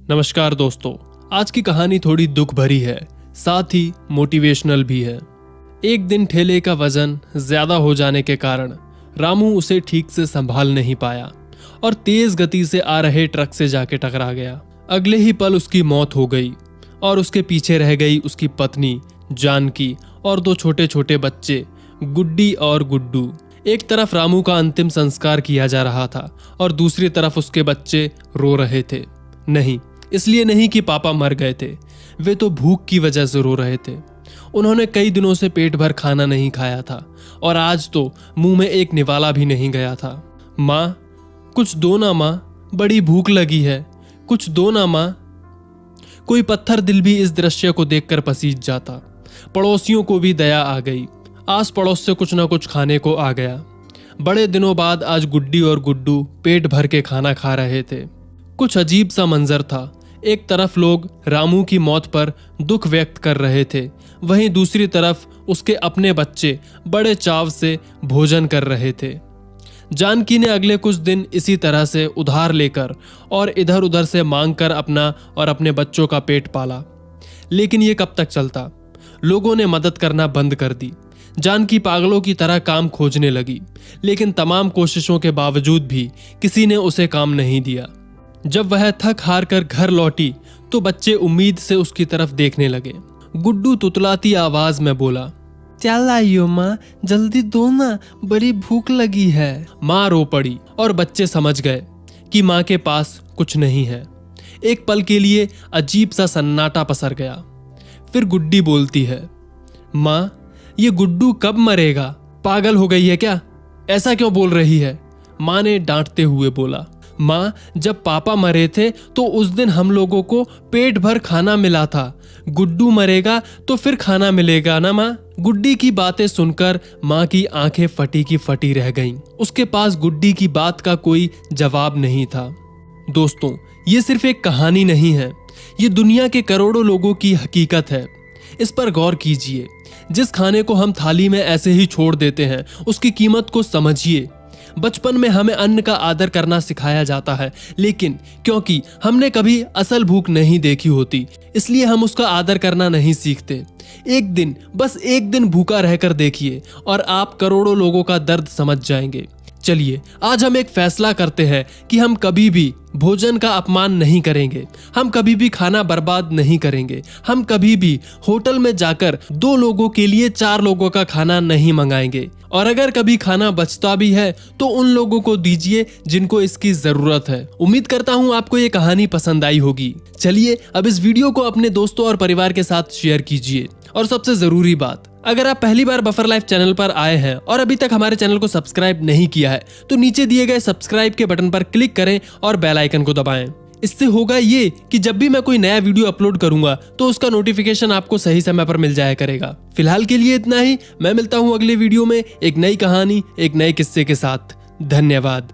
नमस्कार दोस्तों, आज की कहानी थोड़ी दुख भरी है, साथ ही मोटिवेशनल भी है। एक दिन ठेले का वजन ज्यादा हो जाने के कारण रामू उसे ठीक से संभाल नहीं पाया और तेज गति से आ रहे ट्रक से जाके टकरा गया। अगले ही पल उसकी मौत हो गई और उसके पीछे रह गई उसकी पत्नी जानकी और दो छोटे छोटे बच्चे गुड्डी और गुड्डू। एक तरफ रामू का अंतिम संस्कार किया जा रहा था और दूसरी तरफ उसके बच्चे रो रहे थे। नहीं, इसलिए नहीं कि पापा मर गए थे, वे तो भूख की वजह से रो रहे थे। उन्होंने कई दिनों से पेट भर खाना नहीं खाया था और आज तो मुंह में एक निवाला भी नहीं गया था। माँ, कुछ दो ना माँ, बड़ी भूख लगी है, कुछ दो ना माँ। कोई पत्थर दिल भी इस दृश्य को देखकर पसीज जाता। पड़ोसियों को भी दया आ गई। आस पड़ोस से कुछ ना कुछ खाने को आ गया। बड़े दिनों बाद आज गुड्डी और गुड्डू पेट भर के खाना खा रहे थे। कुछ अजीब सा मंजर था। एक तरफ लोग रामू की मौत पर दुख व्यक्त कर रहे थे, वहीं दूसरी तरफ उसके अपने बच्चे बड़े चाव से भोजन कर रहे थे। जानकी ने अगले कुछ दिन इसी तरह से उधार लेकर और इधर उधर से मांग कर अपना और अपने बच्चों का पेट पाला। लेकिन ये कब तक चलता? लोगों ने मदद करना बंद कर दी। जानकी पागलों की तरह काम खोजने लगी, लेकिन तमाम कोशिशों के बावजूद भी किसी ने उसे काम नहीं दिया। जब वह थक हार कर घर लौटी तो बच्चे उम्मीद से उसकी तरफ देखने लगे। गुड्डू तुतलाती आवाज में बोला, चल आइयो माँ, जल्दी दो ना, बड़ी भूख लगी है। माँ रो पड़ी और बच्चे समझ गए कि माँ के पास कुछ नहीं है। एक पल के लिए अजीब सा सन्नाटा पसर गया। फिर गुड्डी बोलती है, माँ, ये गुड्डू कब मरेगा? पागल हो गई है क्या? ऐसा क्यों बोल रही है? माँ ने डांटते हुए बोला, माँ, जब पापा मरे थे तो उस दिन हम लोगों को पेट भर खाना मिला था। गुड्डू मरेगा तो फिर खाना मिलेगा ना माँ? गुड्डी की बातें सुनकर माँ की आंखें फटी की फटी रह गईं। उसके पास गुड्डी की बात का कोई जवाब नहीं था। दोस्तों, ये सिर्फ एक कहानी नहीं है, ये दुनिया के करोड़ों लोगों की हकीकत है। इस पर गौर कीजिए। जिस खाने को हम थाली में ऐसे ही छोड़ देते हैं, उसकी कीमत को समझिए। बचपन में हमें अन्न का आदर करना सिखाया जाता है, लेकिन क्योंकि हमने कभी असल भूख नहीं देखी होती, इसलिए हम उसका आदर करना नहीं सीखते। एक दिन, बस एक दिन भूखा रहकर देखिए और आप करोड़ों लोगों का दर्द समझ जाएंगे। चलिए, आज हम एक फैसला करते हैं कि हम कभी भी भोजन का अपमान नहीं करेंगे, हम कभी भी खाना बर्बाद नहीं करेंगे, हम कभी भी होटल में जाकर 2 लोगों के लिए 4 लोगों का खाना नहीं मंगाएंगे, और अगर कभी खाना बचता भी है तो उन लोगों को दीजिए जिनको इसकी जरूरत है। उम्मीद करता हूँ आपको ये कहानी पसंद आई होगी। चलिए, अब इस वीडियो को अपने दोस्तों और परिवार के साथ शेयर कीजिए। और सबसे जरूरी बात, अगर आप पहली बार बफर लाइफ चैनल पर आए हैं और अभी तक हमारे चैनल को सब्सक्राइब नहीं किया है तो नीचे दिए गए सब्सक्राइब के बटन पर क्लिक करें और बेल आइकन को दबाएं। इससे होगा ये कि जब भी मैं कोई नया वीडियो अपलोड करूंगा तो उसका नोटिफिकेशन आपको सही समय पर मिल जाया करेगा। फिलहाल के लिए इतना ही। मैं मिलता हूं अगले वीडियो में एक नई कहानी, एक नए किस्से के साथ। धन्यवाद।